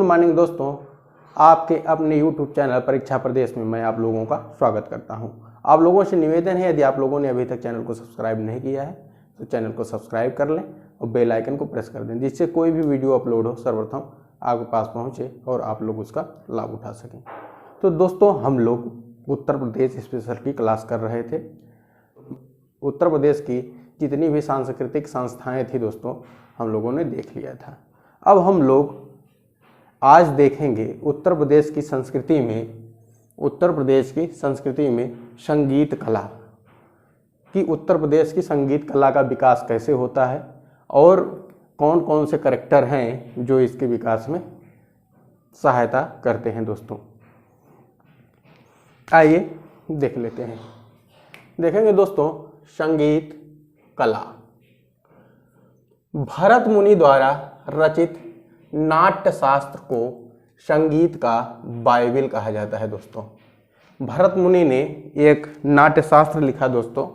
Morning दोस्तों, आपके अपने YouTube चैनल परीक्षा प्रदेश में मैं आप लोगों का स्वागत करता हूं। आप लोगों से निवेदन है, यदि आप लोगों ने अभी तक चैनल को सब्सक्राइब नहीं किया है तो चैनल को सब्सक्राइब कर लें और बेल आइकन को प्रेस कर दें, जिससे कोई भी वीडियो अपलोड हो सर्वप्रथम आपके पास पहुंचे और आप लोग उसका लाभ उठा सकें। तो दोस्तों, हम लोग उत्तर प्रदेश स्पेशल की क्लास कर रहे थे। उत्तर प्रदेश की जितनी भी सांस्कृतिक संस्थाएं थी दोस्तों, हम लोगों ने देख लिया था। अब हम लोग आज देखेंगे उत्तर प्रदेश की संस्कृति में संगीत कला कि उत्तर प्रदेश की संगीत कला का विकास कैसे होता है और कौन कौन से करैक्टर हैं जो इसके विकास में सहायता करते हैं। दोस्तों आइए देख लेते हैं। देखेंगे दोस्तों, संगीत कला भरत मुनि द्वारा रचित नाट्य शास्त्र को संगीत का बाइबिल कहा जाता है। दोस्तों, भरत मुनि ने एक नाट्य शास्त्र लिखा दोस्तों,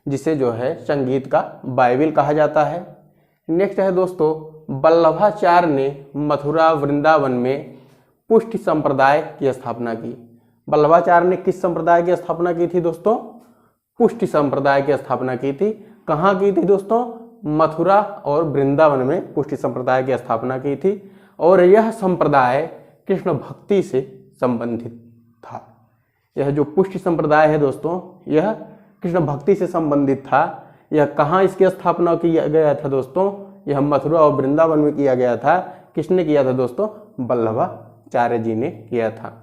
जिसे जो है संगीत का बाइबिल कहा जाता है। नेक्स्ट है दोस्तों, वल्लभाचार्य ने मथुरा वृंदावन में पुष्टि संप्रदाय की स्थापना की। वल्लभाचार्य ने किस संप्रदाय की स्थापना की थी दोस्तों? पुष्टि संप्रदाय की स्थापना की थी। कहाँ की थी दोस्तों? मथुरा और वृंदावन में पुष्टि संप्रदाय की स्थापना की थी और यह संप्रदाय कृष्ण भक्ति से संबंधित था। यह जो पुष्टि संप्रदाय है दोस्तों, यह कृष्ण भक्ति से संबंधित था। यह कहाँ इसकी स्थापना किया गया था दोस्तों? यह मथुरा और वृंदावन में किया गया था। किसने किया था दोस्तों? वल्लभाचार्य जी ने किया था।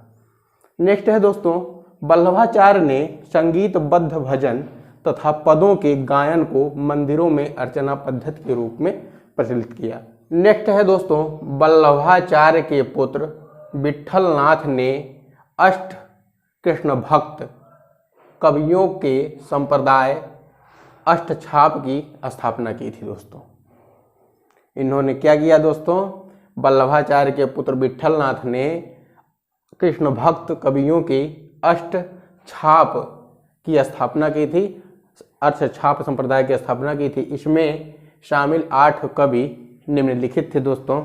नेक्स्ट है दोस्तों, वल्लभाचार्य ने संगीतबद्ध भजन तथा पदों के गायन को मंदिरों में अर्चना पद्धति के रूप में प्रचलित किया। नेक्स्ट है दोस्तों, वल्लभाचार्य के पुत्र विट्ठलनाथ ने अष्ट कृष्ण भक्त कवियों के संप्रदाय अष्टछाप की स्थापना की थी। दोस्तों, इन्होंने क्या किया दोस्तों? वल्लभाचार्य के पुत्र विट्ठलनाथ ने कृष्ण भक्त कवियों की अष्टछाप की स्थापना की थी, अष्टछाप संप्रदाय की स्थापना की थी। इसमें शामिल 8 कवि निम्नलिखित थे दोस्तों,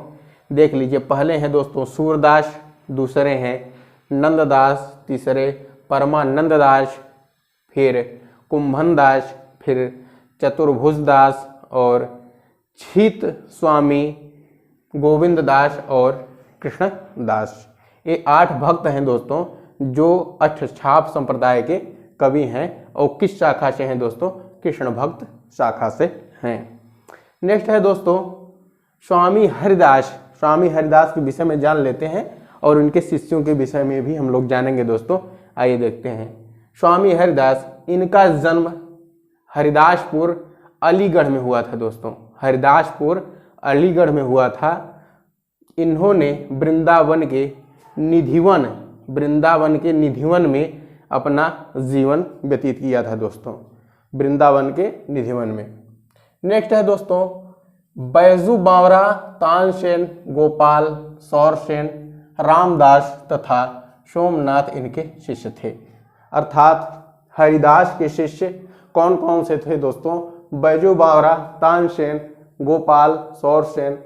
देख लीजिए। पहले हैं दोस्तों सूरदास, दूसरे हैं नंददास, तीसरे परमानंद दास, फिर कुंभन दास, फिर चतुर्भुज दास और छीत स्वामी गोविंद दास और कृष्ण दास। ये 8 भक्त हैं दोस्तों जो अष्टछाप संप्रदाय के कवि हैं और किस शाखा से हैं दोस्तों? कृष्ण भक्त शाखा से हैं। नेक्स्ट है दोस्तों, स्वामी हरिदास। स्वामी हरिदास के विषय में जान लेते हैं और उनके शिष्यों के विषय में भी हम लोग जानेंगे दोस्तों। आइए देखते हैं। स्वामी हरिदास, इनका जन्म हरिदासपुर अलीगढ़ में हुआ था दोस्तों। हरिदासपुर अलीगढ़ में हुआ था। इन्होंने वृंदावन के निधिवन में अपना जीवन व्यतीत किया था दोस्तों, वृंदावन के निधिवन में। नेक्स्ट है दोस्तों, बैजू बावरा, तानसेन, गोपाल, सौरसेन, रामदास तथा सोमनाथ इनके शिष्य थे। अर्थात हरिदास के शिष्य कौन कौन से थे दोस्तों? बैजू बावरा, तानसेन, गोपाल, सौरसेन,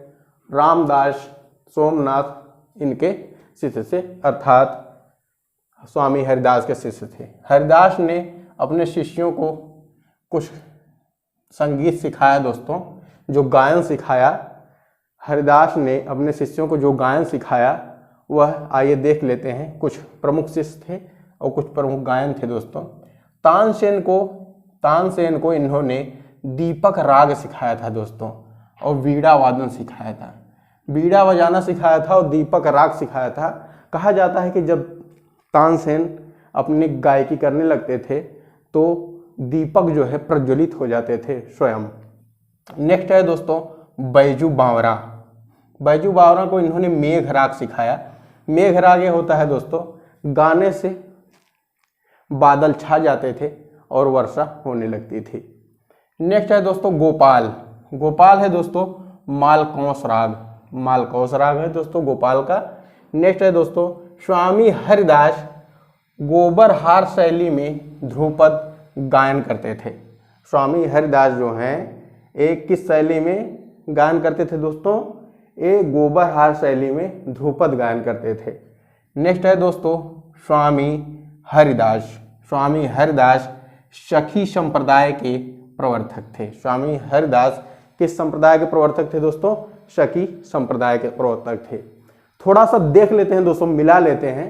रामदास, सोमनाथ इनके शिष्य से, अर्थात स्वामी हरिदास के शिष्य थे। हरिदास ने अपने शिष्यों को कुछ संगीत सिखाया दोस्तों, जो गायन सिखाया। हरिदास ने अपने शिष्यों को जो गायन सिखाया वह आइए देख लेते हैं। कुछ प्रमुख शिष्य थे और कुछ प्रमुख गायन थे दोस्तों। तानसेन को इन्होंने दीपक राग सिखाया था दोस्तों और वीणा वादन सिखाया था। वीणा बजाना सिखाया था और दीपक राग सिखाया था। कहा जाता है कि जब तानसेन अपनी गायकी करने लगते थे तो दीपक जो है प्रज्वलित हो जाते थे स्वयं। नेक्स्ट है दोस्तों, बैजू बावरा। बैजू बावरा को इन्होंने मेघ राग सिखाया। मेघ राग ये होता है दोस्तों, गाने से बादल छा जाते थे और वर्षा होने लगती थी। नेक्स्ट है दोस्तों गोपाल। गोपाल है दोस्तों मालकौस राग। मालकौस राग है दोस्तों गोपाल का। नेक्स्ट है दोस्तों स्वामी हरिदास गोबरहार शैली में ध्रुपद गायन करते थे। स्वामी हरिदास जो हैं एक किस शैली में गायन करते थे दोस्तों? ये गोबर हार शैली में ध्रुपद गायन करते थे। नेक्स्ट है दोस्तों स्वामी हरिदास। स्वामी हरिदास सखी संप्रदाय के प्रवर्तक थे। स्वामी हरिदास किस संप्रदाय के प्रवर्तक थे दोस्तों? सखी संप्रदाय के प्रवर्तक थे। थोड़ा सा देख लेते हैं दोस्तों, मिला लेते हैं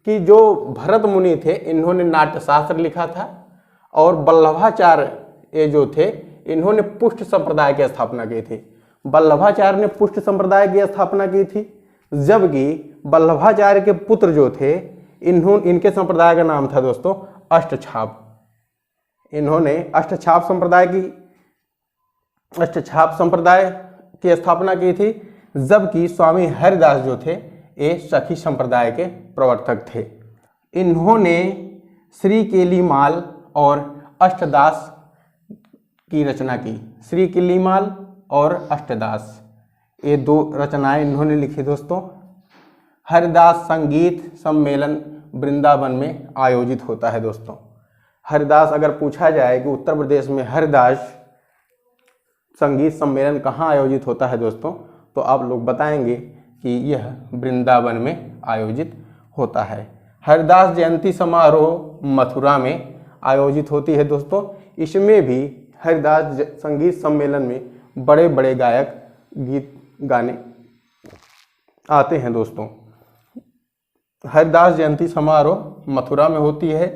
कि जो भरत मुनि थे इन्होंने नाट्यशास्त्र लिखा था और वल्लभाचार्य ये जो थे इन्होंने पुष्ट संप्रदाय की स्थापना की थी। वल्लभाचार्य ने पुष्ट संप्रदाय की स्थापना की थी, जबकि वल्लभाचार्य के पुत्र जो थे इनके संप्रदाय का नाम था दोस्तों अष्टछाप। इन्होंने अष्टछाप संप्रदाय की स्थापना की थी, जबकि स्वामी हरिदास जो थे ये सखी संप्रदाय के प्रवर्तक थे। इन्होंने श्री केलीमाल और अष्टदास की रचना की। श्री केलीमाल और अष्टदास ये दो रचनाएं इन्होंने लिखी दोस्तों। हरिदास संगीत सम्मेलन वृंदावन में आयोजित होता है दोस्तों। हरिदास, अगर पूछा जाए कि उत्तर प्रदेश में हरिदास संगीत सम्मेलन कहाँ आयोजित होता है दोस्तों, तो आप लोग बताएंगे कि यह वृंदावन में आयोजित होता है। हरिदास जयंती समारोह मथुरा में आयोजित होती है दोस्तों। इसमें भी हरिदास संगीत सम्मेलन में बड़े बड़े गायक गीत गाने आते हैं दोस्तों। हरिदास जयंती समारोह मथुरा में होती है।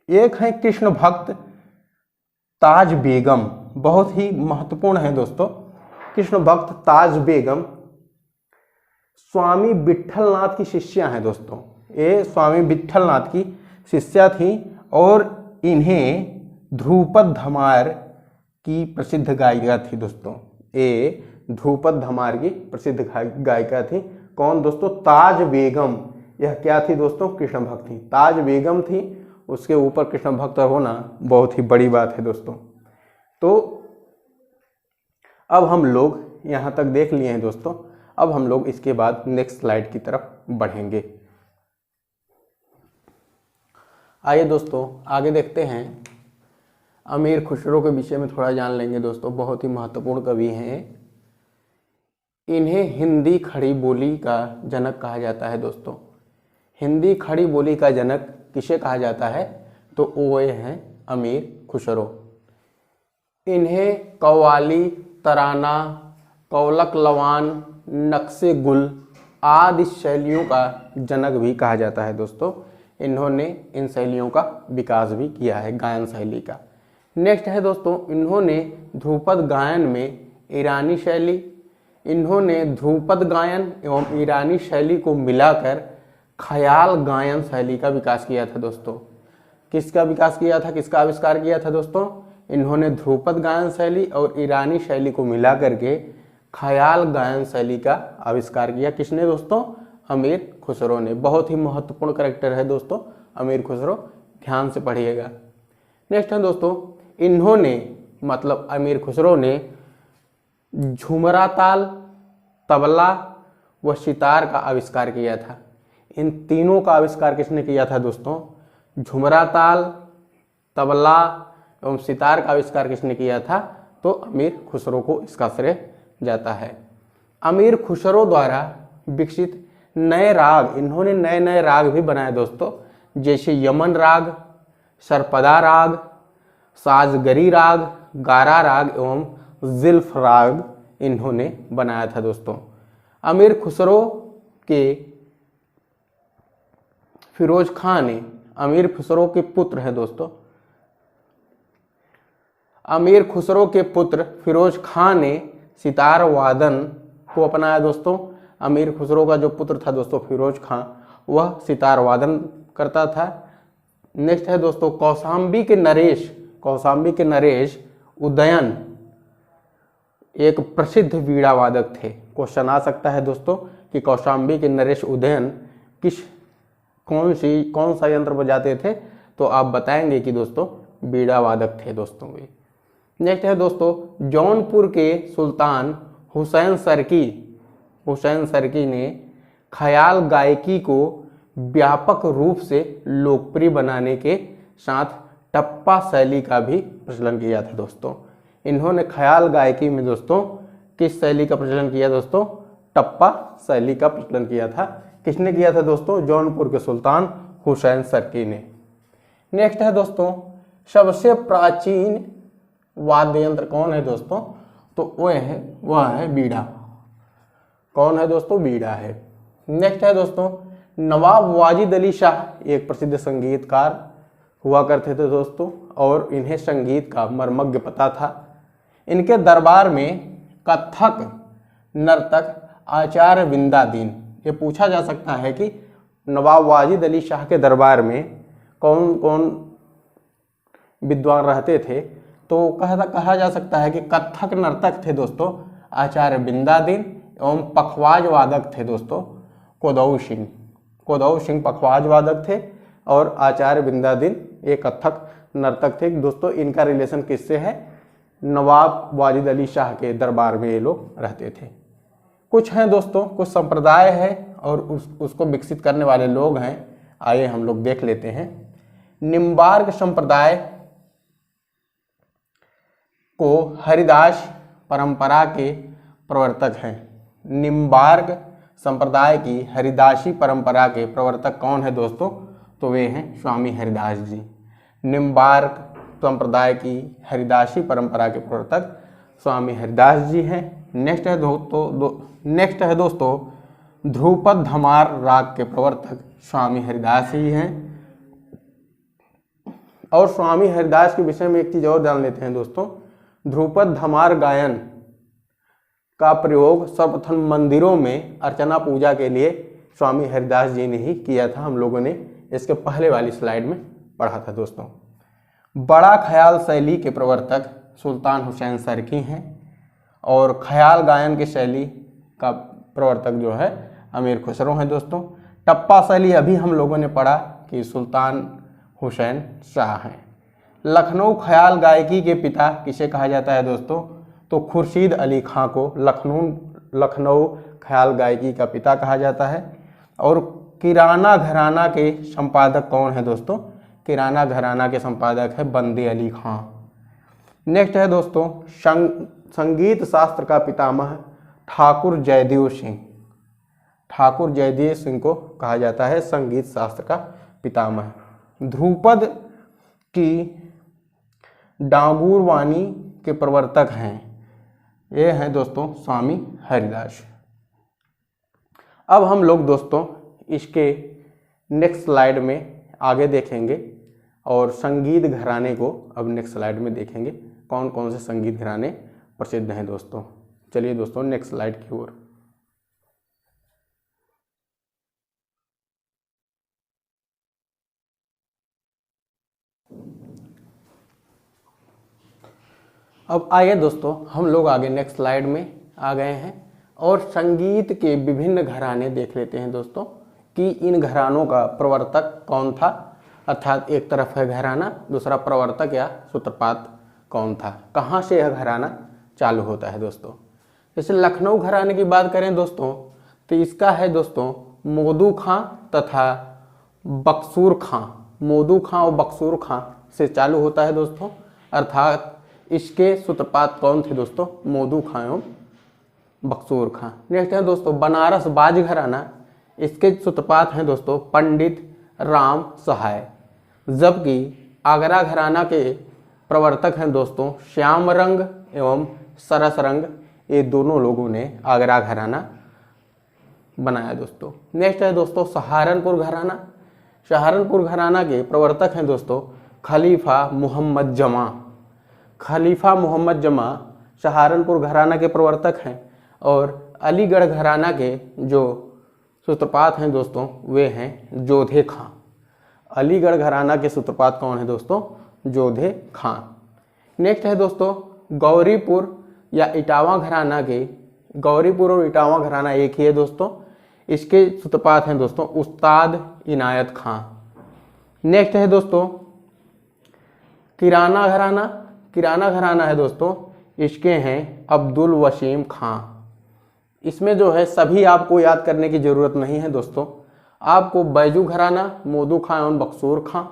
एक है कृष्ण भक्त ताज बेगम, बहुत ही महत्वपूर्ण है दोस्तों। कृष्ण भक्त ताज बेगम स्वामी विट्ठलनाथ की शिष्या हैं दोस्तों। ये स्वामी विट्ठलनाथ की शिष्या थी और इन्हें ध्रुपद धमार की प्रसिद्ध गायिका थी दोस्तों। ये ध्रुपद धमार की प्रसिद्ध गायिका थी। कौन दोस्तों? ताज बेगम। यह क्या थी दोस्तों? कृष्ण भक्त थी। ताज बेगम थी, उसके ऊपर कृष्ण भक्त होना बहुत ही बड़ी बात है दोस्तों। तो अब हम लोग यहाँ तक देख लिए हैं दोस्तों। अब हम लोग इसके बाद नेक्स्ट स्लाइड की तरफ बढ़ेंगे। आइए दोस्तों आगे देखते हैं। अमीर खुसरो के विषय में थोड़ा जान लेंगे दोस्तों। बहुत ही महत्वपूर्ण कवि हैं। इन्हें हिंदी खड़ी बोली का जनक कहा जाता है दोस्तों। हिंदी खड़ी बोली का जनक किसे कहा जाता है? तो वो हैं अमीर खुसरो। इन्हें कव्वाली, तराना, कौलक लवान, नक्शे गुल आदि शैलियों का जनक भी कहा जाता है दोस्तों। इन्होंने इन शैलियों का विकास भी किया है, गायन शैली का। नेक्स्ट है दोस्तों, इन्होंने ध्रुपद गायन में ईरानी शैली, इन्होंने ध्रुपद गायन एवं ईरानी शैली को मिलाकर ख्याल गायन शैली का विकास किया था दोस्तों। किसका विकास किया था, किसका आविष्कार किया था दोस्तों? इन्होंने ध्रुपद गायन शैली और ईरानी शैली को मिला करके ख्याल गायन शैली का आविष्कार किया। किसने दोस्तों? अमीर खुसरो ने। बहुत ही महत्वपूर्ण कैरेक्टर है दोस्तों अमीर खुसरो, ध्यान से पढ़िएगा। नेक्स्ट है दोस्तों, इन्होंने मतलब अमीर खुसरो ने झुमरा ताल, तबला व सितार का आविष्कार किया था। इन तीनों का आविष्कार किसने किया था दोस्तों? झुमरा ताल, तबला एवं सितार का आविष्कार किसने किया था? तो अमीर खुसरो को इसका श्रेय जाता है। अमीर खुसरो द्वारा विकसित नए राग, इन्होंने नए नए राग भी बनाए दोस्तों, जैसे यमन राग, सरपदा राग, साजगरी राग, गारा राग एवं जिल्फ राग इन्होंने बनाया था दोस्तों। अमीर खुसरो के फिरोज खां ने, अमीर खुसरो के पुत्र हैं दोस्तों, अमीर खुसरो के पुत्र फिरोज खां ने सितार वादन को अपनाया दोस्तों। अमीर खुसरो का जो पुत्र था दोस्तों फिरोज खां, वह सितार वादन करता था। नेक्स्ट है दोस्तों, कौशाम्बी के नरेश उदयन एक प्रसिद्ध वीणा वादक थे। क्वेश्चन आ सकता है दोस्तों कि कौशाम्बी के नरेश उदयन कौन सा यंत्र बजाते थे? तो आप बताएंगे कि दोस्तों वीणा वादक थे दोस्तों वे। नेक्स्ट है दोस्तों, जौनपुर के सुल्तान हुसैन सरकी ने ख्याल गायकी को व्यापक रूप से लोकप्रिय बनाने के साथ टप्पा शैली का भी प्रचलन किया था दोस्तों। इन्होंने ख्याल गायकी में दोस्तों किस शैली का प्रचलन किया दोस्तों? टप्पा शैली का प्रचलन किया था। किसने किया था दोस्तों? जौनपुर के सुल्तान हुसैन सरकी ने। नेक्स्ट है दोस्तों, सबसे प्राचीन वाद्य यंत्र कौन है दोस्तों? तो वह है बीड़ा। कौन है दोस्तों? बीड़ा है। नेक्स्ट है दोस्तों, नवाब वाजिद अली शाह एक प्रसिद्ध संगीतकार हुआ करते थे दोस्तों, और इन्हें संगीत का मर्मज्ञ पता था। इनके दरबार में कथक नर्तक आचार्य विंदादीन, ये पूछा जा सकता है कि नवाब वाजिद अली शाह के दरबार में कौन कौन विद्वान रहते थे? तो कहा जा सकता है कि कथक नर्तक थे दोस्तों आचार्य विंदादीन, एवं पखवाज वादक थे दोस्तों कोदौ सिंह। कोदौ सिंह पखवाज वादक थे और आचार्य विंदादीन एक कथक नर्तक थे दोस्तों। इनका रिलेशन किससे है? नवाब वाजिद अली शाह के दरबार में ये लोग रहते थे। कुछ हैं दोस्तों, कुछ संप्रदाय है और उसको विकसित करने वाले लोग हैं। आइए हम लोग देख लेते हैं। निम्बार्क संप्रदाय को हरिदास परंपरा के प्रवर्तक हैं। निम्बार्क संप्रदाय की हरिदासी परंपरा के प्रवर्तक कौन है दोस्तों? तो वे हैं स्वामी हरिदास जी। निम्बार्क संप्रदाय की हरिदासी परंपरा के प्रवर्तक स्वामी हरिदास जी हैं। नेक्स्ट है दोस्तों ध्रुपद धमार राग के प्रवर्तक स्वामी हरिदास ही हैं। और स्वामी हरिदास के विषय में एक चीज और जान लेते हैं दोस्तों। ध्रुपद धमार गायन का प्रयोग सर्वप्रथम मंदिरों में अर्चना पूजा के लिए स्वामी हरिदास जी ने ही किया था। हम लोगों ने इसके पहले वाली स्लाइड में पढ़ा था दोस्तों। बड़ा ख्याल शैली के प्रवर्तक सुल्तान हुसैन सरकी हैं, और ख्याल गायन की शैली का प्रवर्तक जो है अमीर खुसरो हैं दोस्तों। टप्पा शैली अभी हम लोगों ने पढ़ा कि सुल्तान हुसैन शाह हैं। लखनऊ ख्याल गायकी के पिता किसे कहा जाता है दोस्तों? तो खुर्शीद अली खां को लखनऊ ख्याल गायकी का पिता कहा जाता है। और किराना घराना के संपादक कौन है दोस्तों? किराना घराना के संपादक है बंदे अली खां। नेक्स्ट है दोस्तों संगीत शास्त्र का पितामह ठाकुर जयदेव सिंह। ठाकुर जयदेव सिंह को कहा जाता है संगीत शास्त्र का पितामह। ध्रुपद की डांगुर वाणी के प्रवर्तक हैं, ये हैं दोस्तों स्वामी हरिदास। अब हम लोग दोस्तों इसके नेक्स्ट स्लाइड में आगे देखेंगे और संगीत घराने को अब नेक्स्ट स्लाइड में देखेंगे कौन कौन से संगीत घराने प्रसिद्ध हैं दोस्तों। चलिए दोस्तों नेक्स्ट स्लाइड की ओर। अब आइए दोस्तों हम लोग आगे नेक्स्ट स्लाइड में आ गए हैं और संगीत के विभिन्न घराने देख लेते हैं दोस्तों कि इन घरानों का प्रवर्तक कौन था। अर्थात एक तरफ है घराना, दूसरा प्रवर्तक या सूत्रपात कौन था, कहाँ से यह घराना चालू होता है दोस्तों। जैसे लखनऊ घराने की बात करें दोस्तों तो इसका है दोस्तों मोदू खां तथा बक्सूर खां। मोदू खां और बक्सूर खां से चालू होता है दोस्तों। अर्थात इसके सूत्रपात कौन थे दोस्तों? मोदू खां एवं बक्सूर खां। नेक्स्ट है दोस्तों बनारस बाज घराना, इसके सूत्रपात हैं दोस्तों पंडित राम सहाय। जबकि आगरा घराना के प्रवर्तक हैं दोस्तों श्याम रंग एवं सरस रंग। ये दोनों लोगों ने आगरा घराना बनाया दोस्तों। नेक्स्ट है दोस्तों सहारनपुर घराना। सहारनपुर घराना के प्रवर्तक हैं दोस्तों खलीफा मोहम्मद जमा। खलीफा मोहम्मद जमा सहारनपुर घराना के प्रवर्तक हैं। और अलीगढ़ घराना के जो सूत्रपात हैं दोस्तों वे हैं जोधे खां। अलीगढ़ घराना के सूत्रपात कौन है दोस्तों? जोधे खां। नेक्स्ट है दोस्तों गौरीपुर या इटावा घराना के, गौरीपुर और इटावा घराना एक ही है दोस्तों, इसके सूत्रपात हैं दोस्तों उस्ताद इनायत खां। नेक्स्ट है दोस्तों किराना घराना। किराना घराना है दोस्तों, इसके हैं अब्दुल वसीम खां। इसमें जो है सभी आपको याद करने की जरूरत नहीं है दोस्तों। आपको बैजू घराना, मोदू खां एवं बक्सूर खां।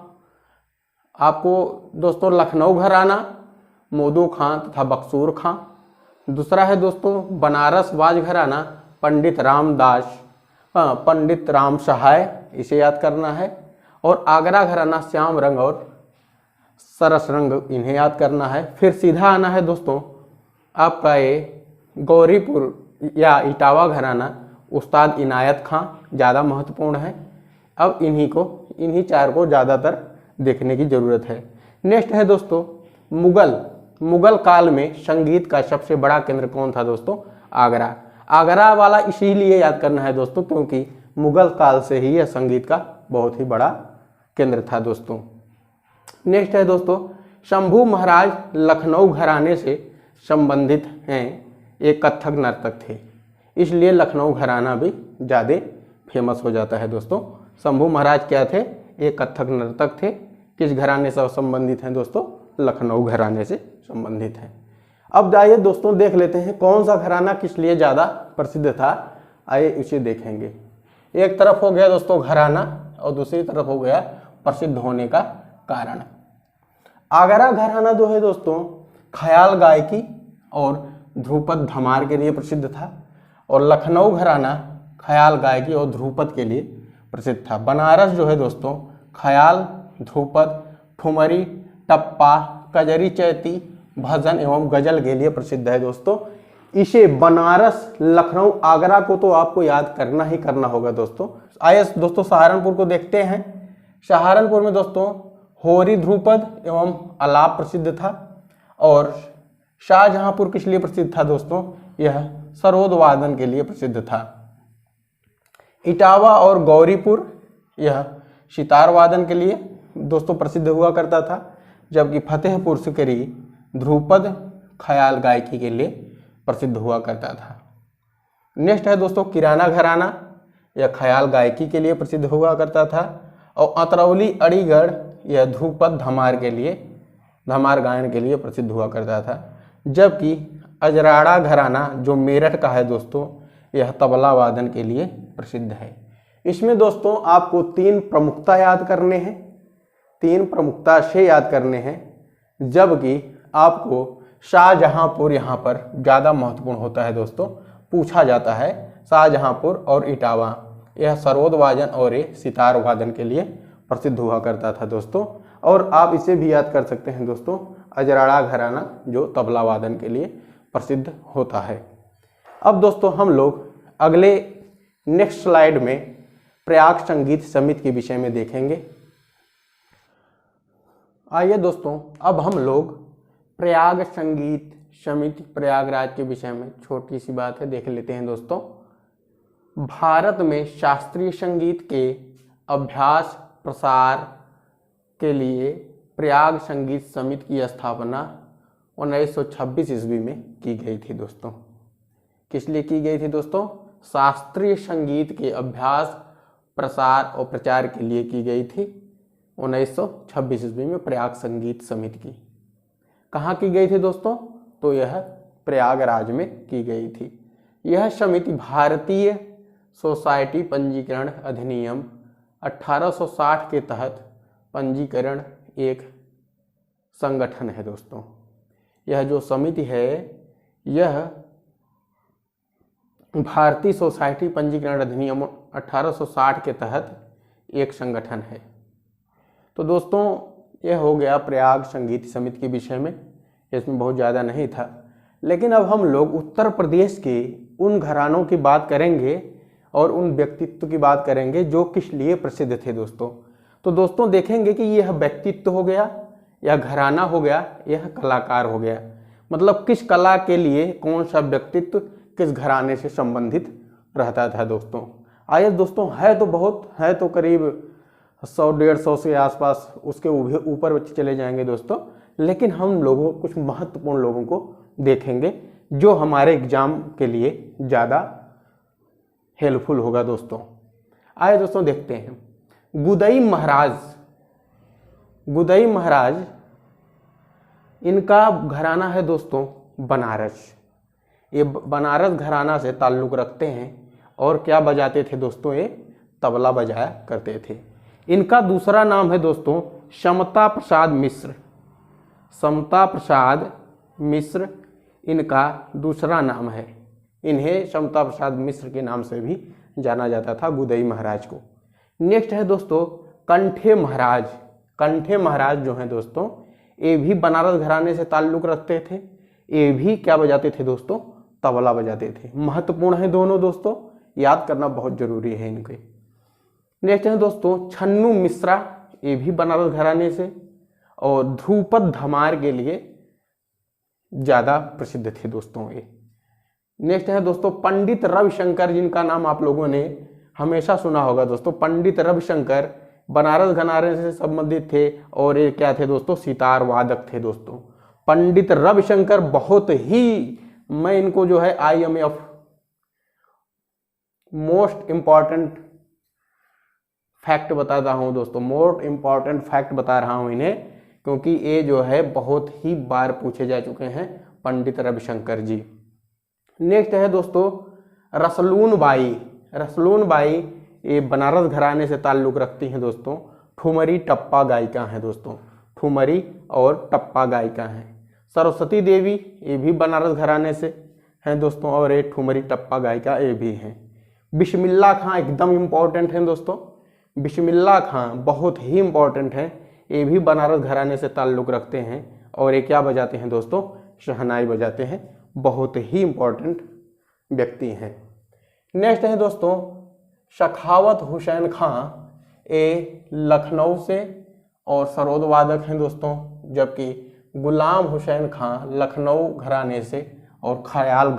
आपको दोस्तों लखनऊ घराना, मोदू खां तथा बक्सूर खां। दूसरा है दोस्तों बनारस वाज घराना पंडित पंडित राम सहाय, इसे याद करना है। और आगरा घराना श्याम रंग और सरस रंग, इन्हें याद करना है। फिर सीधा आना है दोस्तों आपका ये गौरीपुर या इटावा घराना उस्ताद इनायत खां, ज़्यादा महत्वपूर्ण है। अब इन्हीं चार को ज़्यादातर देखने की ज़रूरत है। नेक्स्ट है दोस्तों मुगल काल में संगीत का सबसे बड़ा केंद्र कौन था दोस्तों? आगरा। आगरा वाला इसीलिए याद करना है दोस्तों क्योंकि मुगल काल से ही यह संगीत का बहुत ही बड़ा केंद्र था दोस्तों। नेक्स्ट है दोस्तों शंभू महाराज लखनऊ घराने से संबंधित हैं, एक कथक नर्तक थे, इसलिए लखनऊ घराना भी ज़्यादा फेमस हो जाता है दोस्तों। शंभू महाराज क्या थे? एक कथक नर्तक थे। किस घराने से संबंधित हैं दोस्तों? लखनऊ घराने से संबंधित हैं। अब जाइए दोस्तों देख लेते हैं कौन सा घराना किस लिए ज़्यादा प्रसिद्ध था। आइए इसे देखेंगे। एक तरफ हो गया दोस्तों घराना और दूसरी तरफ हो गया प्रसिद्ध होने का कारण। आगरा घराना जो है दोस्तों ख्याल गायकी और ध्रुपद धमार के लिए प्रसिद्ध था और लखनऊ घराना ख्याल गायकी और ध्रुपद के लिए प्रसिद्ध था। बनारस जो है दोस्तों ख्याल, ध्रुपद, ठुमरी, टप्पा, कजरी चैती, भजन एवं गजल के लिए प्रसिद्ध है दोस्तों। इसे बनारस, लखनऊ, आगरा को तो आपको याद करना ही करना होगा दोस्तों। आइए दोस्तों सहारनपुर को देखते हैं। सहारनपुर में दोस्तों होरी ध्रुपद एवं आलाप प्रसिद्ध था और शाहजहांपुर किस लिए प्रसिद्ध था दोस्तों? यह सरोद वादन के लिए प्रसिद्ध था। इटावा और गौरीपुर यह सितार वादन के लिए दोस्तों प्रसिद्ध हुआ करता था, जबकि फतेहपुर सिकरी ध्रुपद ख्याल गायकी के लिए प्रसिद्ध हुआ करता था। नेक्स्ट है दोस्तों किराना घराना, यह ख्याल गायकी के लिए प्रसिद्ध हुआ करता था और अतरौली अलीगढ़ यह ध्रुपद धमार गायन के लिए प्रसिद्ध हुआ करता था। जबकि अजराड़ा घराना जो मेरठ का है दोस्तों यह तबला वादन के लिए प्रसिद्ध है। इसमें दोस्तों आपको तीन प्रमुखता याद करने हैं, तीन प्रमुखता से याद करने हैं, जबकि आपको शाहजहांपुर यहाँ पर ज़्यादा महत्वपूर्ण होता है दोस्तों। पूछा जाता है शाहजहांपुर और इटावा यह सरोद वादन और ये सितार वादन के लिए प्रसिद्ध हुआ करता था दोस्तों। और आप इसे भी याद कर सकते हैं दोस्तों अजराड़ा घराना जो तबला वादन के लिए प्रसिद्ध होता है। अब दोस्तों हम लोग अगले नेक्स्ट स्लाइड में प्रयाग संगीत समिति के विषय में देखेंगे। आइए दोस्तों अब हम लोग प्रयाग संगीत समिति प्रयागराज के विषय में छोटी सी बात है देख लेते हैं दोस्तों। भारत में शास्त्रीय संगीत के अभ्यास प्रसार के लिए प्रयाग संगीत समिति की स्थापना 1926 ईस्वी में की गई थी दोस्तों। किस लिए की गई थी दोस्तों? शास्त्रीय संगीत के अभ्यास प्रसार और प्रचार के लिए की गई थी 1926 ईस्वी में प्रयाग संगीत समिति की। कहाँ की गई थी दोस्तों? तो यह प्रयागराज में की गई थी। यह समिति भारतीय सोसाइटी पंजीकरण अधिनियम 1860 के तहत पंजीकरण एक संगठन है दोस्तों। यह जो समिति है यह भारतीय सोसाइटी पंजीकरण अधिनियम 1860 के तहत एक संगठन है। तो दोस्तों यह हो गया प्रयाग संगीत समिति के विषय में, इसमें बहुत ज़्यादा नहीं था। लेकिन अब हम लोग उत्तर प्रदेश के उन घरानों की बात करेंगे और उन व्यक्तित्व की बात करेंगे जो किस लिए प्रसिद्ध थे दोस्तों। तो दोस्तों देखेंगे कि यह व्यक्तित्व हो गया, यह घराना हो गया, यह कलाकार हो गया, मतलब किस कला के लिए कौन सा व्यक्तित्व किस घराने से संबंधित रहता था दोस्तों। आइए दोस्तों है तो करीब 100-150 के आसपास, उसके ऊपर चले जाएंगे दोस्तों। लेकिन हम लोगों कुछ महत्वपूर्ण लोगों को देखेंगे जो हमारे एग्जाम के लिए ज़्यादा हेल्पफुल होगा दोस्तों। आइए दोस्तों देखते हैं। गुदई महाराज इनका घराना है दोस्तों बनारस। ये बनारस घराना से ताल्लुक़ रखते हैं और क्या बजाते थे दोस्तों? ये तबला बजाया करते थे। इनका दूसरा नाम है दोस्तों समता प्रसाद मिश्र। इनका दूसरा नाम है। इन्हें समता प्रसाद मिश्र के नाम से भी जाना जाता था, गुदई महाराज को। नेक्स्ट है दोस्तों कंठे महाराज। कंठे महाराज जो हैं दोस्तों, ये भी बनारस घराने से ताल्लुक़ रखते थे। ये भी क्या बजाते थे दोस्तों? तबला बजाते थे। महत्वपूर्ण है दोनों दोस्तों, याद करना बहुत जरूरी है इनके। नेक्स्ट है दोस्तों छन्नू मिश्रा, ये भी बनारस घराने से और ध्रुपद धमार के लिए ज़्यादा प्रसिद्ध थे दोस्तों ये। नेक्स्ट है दोस्तों पंडित रविशंकर, जिनका नाम आप लोगों ने हमेशा सुना होगा दोस्तों। पंडित रविशंकर बनारस घराने से संबंधित थे और ये क्या थे दोस्तों? सितार वादक थे दोस्तों। पंडित रविशंकर बहुत ही, मैं इनको जो है IMF मोस्ट इंपॉर्टेंट फैक्ट बताता हूं दोस्तों, मोस्ट इंपॉर्टेंट फैक्ट बता रहा हूं इन्हें, क्योंकि ये जो है बहुत ही बार पूछे जा चुके हैं, पंडित रविशंकर जी। नेक्स्ट है दोस्तों रसलून बाई। रसलून बाई ये बनारस घराने से ताल्लुक़ रखती हैं दोस्तों। ठुमरी टप्पा गायिका हैं दोस्तों, ठुमरी और टप्पा गायिका हैं। सरस्वती देवी ये भी बनारस घराने से हैं दोस्तों और ये ठुमरी टप्पा गायिका ये भी हैं। बिस्मिल्लाह खां एकदम इम्पॉर्टेंट हैं दोस्तों। बिस्मिल्लाह खां बहुत ही इम्पॉर्टेंट है, ये भी बनारस घराने से ताल्लुक़ रखते हैं और ये क्या बजाते हैं दोस्तों? शहनाई बजाते हैं। बहुत ही इम्पॉर्टेंट व्यक्ति हैं। नेक्स्ट है दोस्तों सखावत हुसैन खां, ये लखनऊ से और सरोद वादक हैं दोस्तों, जबकि गुलाम हुसैन खां लखनऊ घराने से और ख्याल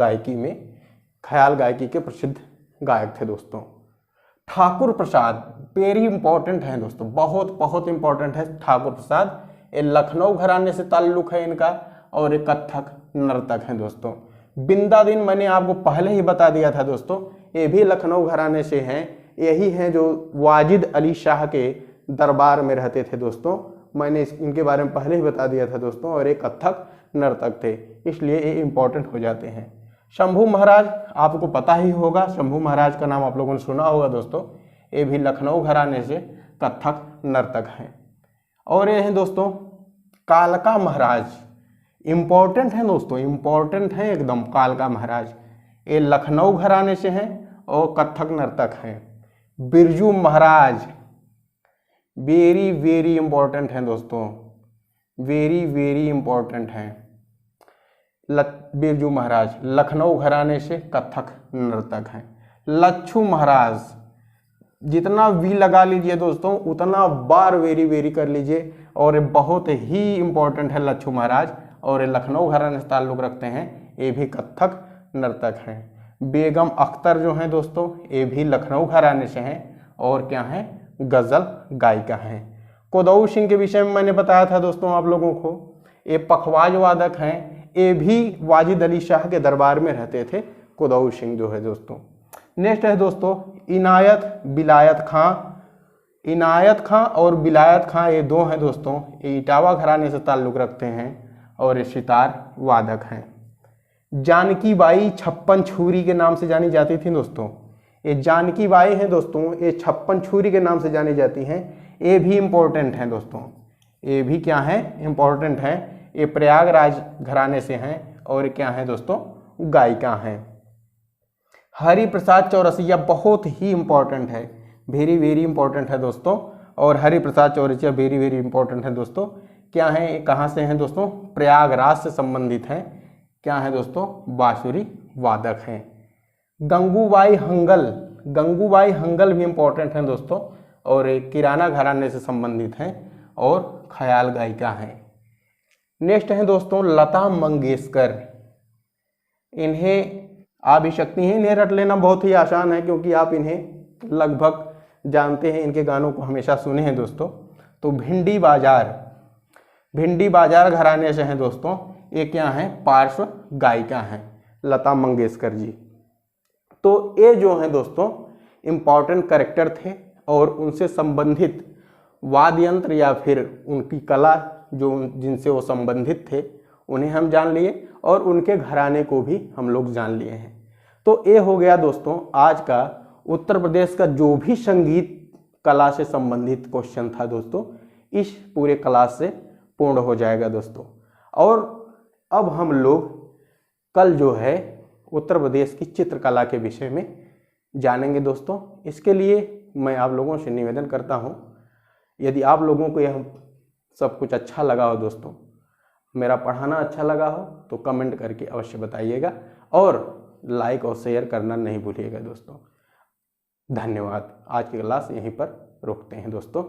गायकी के प्रसिद्ध गायक थे दोस्तों। ठाकुर प्रसाद वेरी इंपॉर्टेंट है दोस्तों, बहुत बहुत इंपॉर्टेंट है ठाकुर प्रसाद। ये लखनऊ घराने से ताल्लुक़ है इनका और ये कथक नर्तक हैं दोस्तों। बिंदादीन मैंने आपको पहले ही बता दिया था दोस्तों, ये भी लखनऊ घराने से हैं। यही हैं जो वाजिद अली शाह के दरबार में रहते थे दोस्तों। मैंने इनके बारे में पहले ही बता दिया था दोस्तों और एक कथक नर्तक थे, इसलिए ये इम्पोर्टेंट हो जाते हैं। शंभू महाराज आपको पता ही होगा, शंभू महाराज का नाम आप लोगों ने सुना होगा दोस्तों। ये भी लखनऊ घराने से कथक नर्तक हैं। और ये हैं दोस्तों कालका महाराज, इम्पोर्टेंट हैं दोस्तों, इम्पोर्टेंट हैं एकदम। कालका महाराज ये लखनऊ घराने से हैं और कथक नर्तक हैं। Birju Maharaj very very important हैं दोस्तों, वेरी वेरी इंपॉर्टेंट हैं। बिरजू महाराज लखनऊ घराने से कथक नर्तक हैं। लच्छू महाराज, जितना वी लगा लीजिए दोस्तों उतना बार वेरी वेरी कर लीजिए, और बहुत ही इंपॉर्टेंट है लच्छू महाराज और ये लखनऊ घराने से ताल्लुक़ रखते हैं, ये भी कथक नर्तक हैं। बेगम अख्तर जो हैं दोस्तों, ये भी लखनऊ घराने से हैं और क्या हैं? गज़ल गायिका हैं। कोदऊ सिंह के विषय में मैंने बताया था दोस्तों आप लोगों को, ये पखवाज वादक हैं। ये भी वाजिद अली शाह के दरबार में रहते थे, कोदऊ सिंह जो है दोस्तों। नेक्स्ट है दोस्तों इनायत बिलायत खां। इनायत खां और बिलायत खां ये दो हैं दोस्तों, ये इटावा घराने से ताल्लुक़ रखते हैं और ये सितार वादक हैं। जानकी बाई छप्पन छुरी के नाम से जानी जाती थी दोस्तों। ये जानकी बाई हैं दोस्तों, ये छप्पन छुरी के नाम से जानी जाती हैं। ये भी इम्पोर्टेंट हैं दोस्तों, ये भी क्या हैं? इम्पोर्टेंट हैं। ये प्रयागराज घराने से हैं और क्या हैं दोस्तों? गायिका हैं। हरि प्रसाद चौरसिया बहुत ही इम्पोर्टेंट है, वेरी वेरी इंपॉर्टेंट है दोस्तों। और Hari Prasad Chaurasia very very important है दोस्तों। क्या हैं? कहाँ से हैं दोस्तों? प्रयागराज से संबंधित हैं। क्या है दोस्तों? बांसुरी वादक हैं। गंगूबाई हंगल, गंगूबाई हंगल भी इंपॉर्टेंट हैं दोस्तों और किराना घराने से संबंधित हैं और ख्याल गायिका हैं। नेक्स्ट हैं दोस्तों लता मंगेशकर। इन्हें आप भी शक्ति हैं, इन्हें रट लेना बहुत ही आसान है क्योंकि आप इन्हें लगभग जानते हैं, इनके गानों को हमेशा सुने हैं दोस्तों। तो भिंडी बाजार, भिंडी बाजार घराने से हैं दोस्तों। ये क्या हैं? पार्श्व गायिका हैं लता मंगेशकर जी। तो ये जो हैं दोस्तों इम्पॉर्टेंट कैरेक्टर थे और उनसे संबंधित वाद्य यंत्र या फिर उनकी कला जो जिनसे वो संबंधित थे उन्हें हम जान लिए और उनके घराने को भी हम लोग जान लिए हैं। तो ये हो गया दोस्तों आज का उत्तर प्रदेश का जो भी संगीत कला से संबंधित क्वेश्चन था दोस्तों, इस पूरे क्लास से पूर्ण हो जाएगा दोस्तों। और अब हम लोग कल जो है उत्तर प्रदेश की चित्रकला के विषय में जानेंगे दोस्तों। इसके लिए मैं आप लोगों से निवेदन करता हूं, यदि आप लोगों को यह सब कुछ अच्छा लगा हो दोस्तों, मेरा पढ़ाना अच्छा लगा हो तो कमेंट करके अवश्य बताइएगा और लाइक और शेयर करना नहीं भूलिएगा दोस्तों। धन्यवाद। आज की क्लास यहीं पर रोकते हैं दोस्तों।